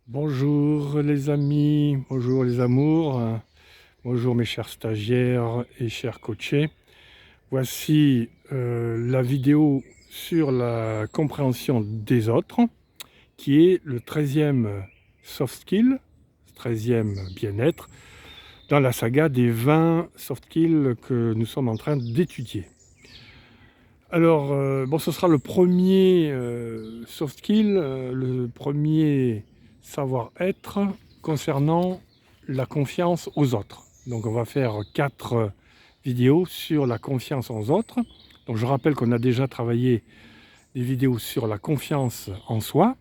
Bonjour les amis, bonjour les amours, bonjour mes chers stagiaires et chers coachés. Voici la vidéo sur la compréhension des autres, qui est le 13e soft skill, 13e bien-être, dans la saga des 20 soft skills que nous sommes en train d'étudier. Alors, bon, ce sera le premier soft skill, le premier savoir-être concernant la confiance aux autres. Donc on va faire 4 vidéos sur la confiance aux autres. Donc je rappelle qu'on a déjà travaillé des vidéos sur la confiance en soi,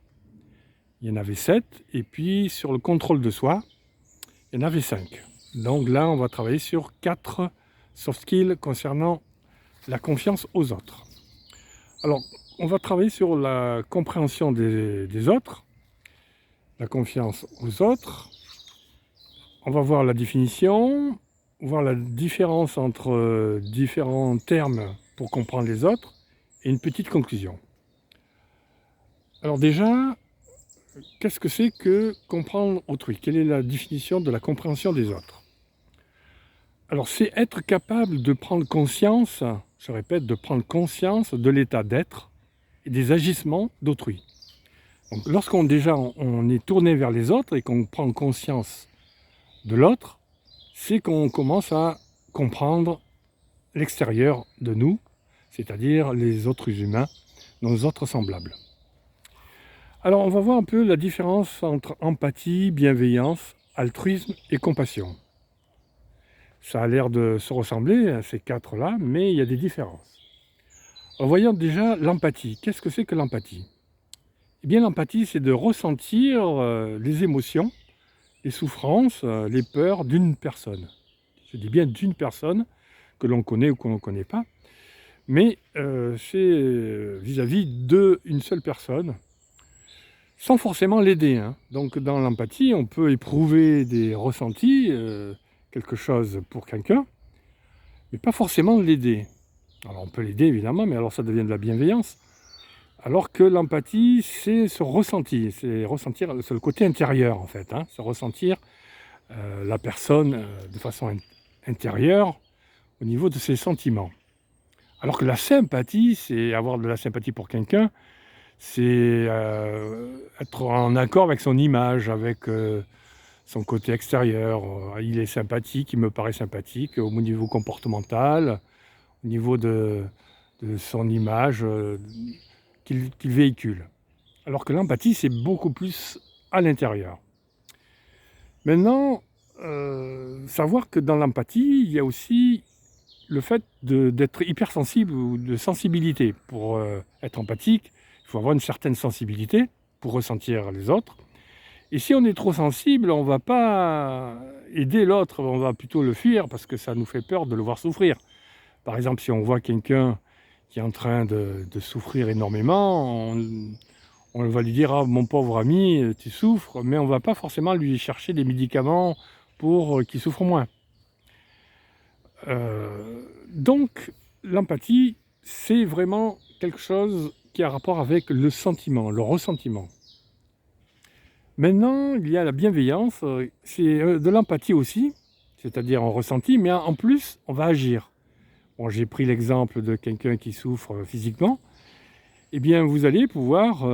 il y en avait 7, et puis sur le contrôle de soi, il y en avait 5. Donc là, on va travailler sur 4 soft skills concernant la confiance aux autres. Alors, on va travailler sur la compréhension des autres, la confiance aux autres. On va voir la définition, voir la différence entre différents termes pour comprendre les autres et une petite conclusion. Alors déjà, qu'est-ce que c'est que comprendre autrui? Quelle est la définition de la compréhension des autres? Alors, c'est être capable de prendre conscience, je répète, de prendre conscience de l'état d'être et des agissements d'autrui. Donc, lorsqu'on on est tourné vers les autres et qu'on prend conscience de l'autre, c'est qu'on commence à comprendre l'extérieur de nous, c'est-à-dire les autres humains, nos autres semblables. Alors, on va voir un peu la différence entre empathie, bienveillance, altruisme et compassion. Ça a l'air de se ressembler, ces 4-là, mais il y a des différences. En voyant déjà l'empathie, qu'est-ce que c'est que l'empathie? Eh bien, l'empathie, c'est de ressentir les émotions, les souffrances, les peurs d'une personne. Je dis bien d'une personne, que l'on connaît ou qu'on ne connaît pas, mais c'est vis-à-vis d'une seule personne, sans forcément l'aider, hein. Donc dans l'empathie, on peut éprouver des ressentis, quelque chose pour quelqu'un, mais pas forcément l'aider. Alors on peut l'aider évidemment, mais alors ça devient de la bienveillance. Alors que l'empathie, c'est ce ressenti, c'est ressentir, c'est le côté intérieur en fait, hein, c'est ressentir la personne de façon intérieure au niveau de ses sentiments. Alors que la sympathie, c'est avoir de la sympathie pour quelqu'un, c'est être en accord avec son image, avec son côté extérieur. Il est sympathique, il me paraît sympathique au niveau comportemental, au niveau de son image qu'il véhicule. Alors que l'empathie, c'est beaucoup plus à l'intérieur. Maintenant, savoir que dans l'empathie, il y a aussi le fait d'être hypersensible ou de sensibilité. Pour être empathique, il faut avoir une certaine sensibilité pour ressentir les autres. Et si on est trop sensible, on ne va pas aider l'autre, on va plutôt le fuir parce que ça nous fait peur de le voir souffrir. Par exemple, si on voit quelqu'un qui est en train de souffrir énormément, on va lui dire: «Ah, mon pauvre ami, tu souffres», mais on ne va pas forcément lui chercher des médicaments pour qu'il souffre moins. Donc l'empathie, c'est vraiment quelque chose qui a rapport avec le sentiment, le ressentiment. Maintenant, il y a la bienveillance, c'est, de l'empathie aussi, c'est-à-dire un ressenti, mais en plus, on va agir. Bon, j'ai pris l'exemple de quelqu'un qui souffre physiquement. Eh bien, vous allez pouvoir,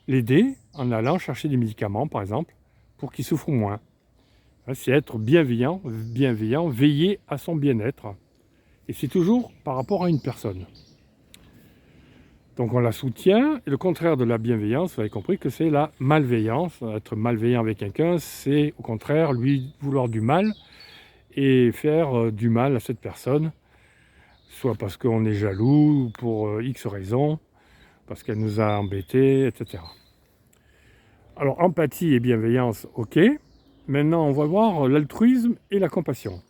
l'aider en allant chercher des médicaments, par exemple, pour qu'il souffre moins. Hein, c'est être bienveillant, veiller à son bien-être. Et c'est toujours par rapport à une personne. Donc on la soutient, et le contraire de la bienveillance, vous avez compris que c'est la malveillance. Être malveillant avec quelqu'un, c'est au contraire lui vouloir du mal et faire du mal à cette personne, soit parce qu'on est jaloux, ou pour X raisons, parce qu'elle nous a embêtés, etc. Alors empathie et bienveillance, ok. Maintenant on va voir l'altruisme et la compassion.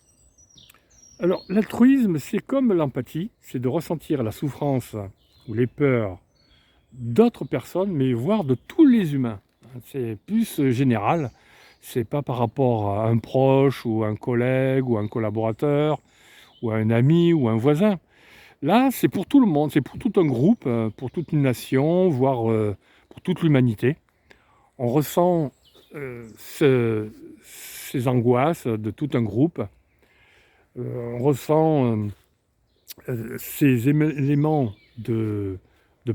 Alors l'altruisme, c'est comme l'empathie, c'est de ressentir la souffrance ou les peurs d'autres personnes, mais voire de tous les humains. C'est plus général, c'est pas par rapport à un proche ou un collègue ou un collaborateur ou un ami ou un voisin. Là, c'est pour tout le monde, c'est pour tout un groupe, pour toute une nation, voire pour toute l'humanité. On ressent ces angoisses de tout un groupe. On ressent ces éléments de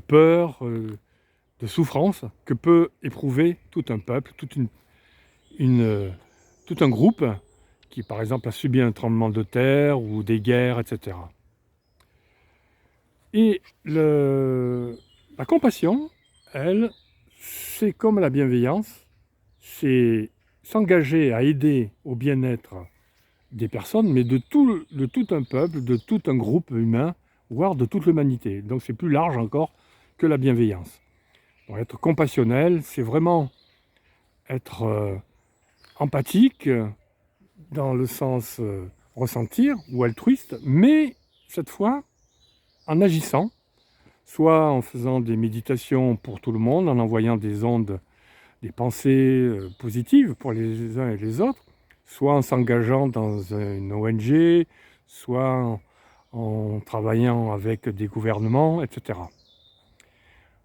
peur, de souffrance que peut éprouver tout un peuple, tout un groupe qui, par exemple, a subi un tremblement de terre ou des guerres, etc. Et la compassion, elle, c'est comme la bienveillance, c'est s'engager à aider au bien-être des personnes, mais de tout un peuple, de tout un groupe humain, voire de toute l'humanité. Donc c'est plus large encore que la bienveillance. Donc, être compassionnel, c'est vraiment être empathique, dans le sens ressentir, ou altruiste, mais cette fois en agissant, soit en faisant des méditations pour tout le monde, en envoyant des ondes, des pensées positives pour les uns et les autres, soit en s'engageant dans une ONG, soit en travaillant avec des gouvernements, etc.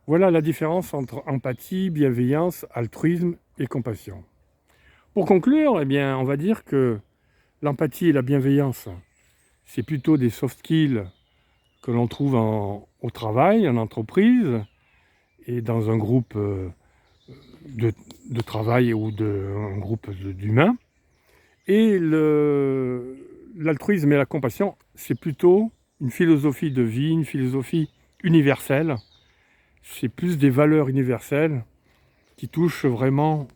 Voilà la différence entre empathie, bienveillance, altruisme et compassion. Pour conclure, eh bien, on va dire que l'empathie et la bienveillance, c'est plutôt des soft skills que l'on trouve au travail, en entreprise et dans un groupe de travail ou un groupe d'humains. Et l'altruisme et la compassion, c'est plutôt une philosophie de vie, une philosophie universelle. C'est plus des valeurs universelles qui touchent vraiment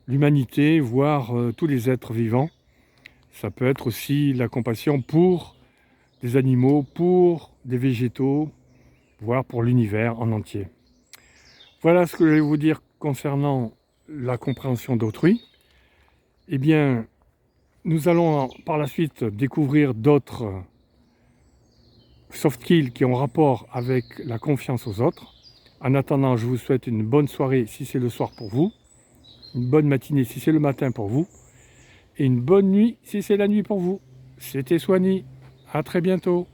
l'humanité, voire tous les êtres vivants. Ça peut être aussi la compassion pour des animaux, pour des végétaux, voire pour l'univers en entier. Voilà ce que je vais vous dire concernant la compréhension d'autrui. Eh bien, nous allons par la suite découvrir d'autres soft skills qui ont rapport avec la confiance aux autres. En attendant, je vous souhaite une bonne soirée si c'est le soir pour vous, une bonne matinée si c'est le matin pour vous, et une bonne nuit si c'est la nuit pour vous. C'était Soigny. À très bientôt.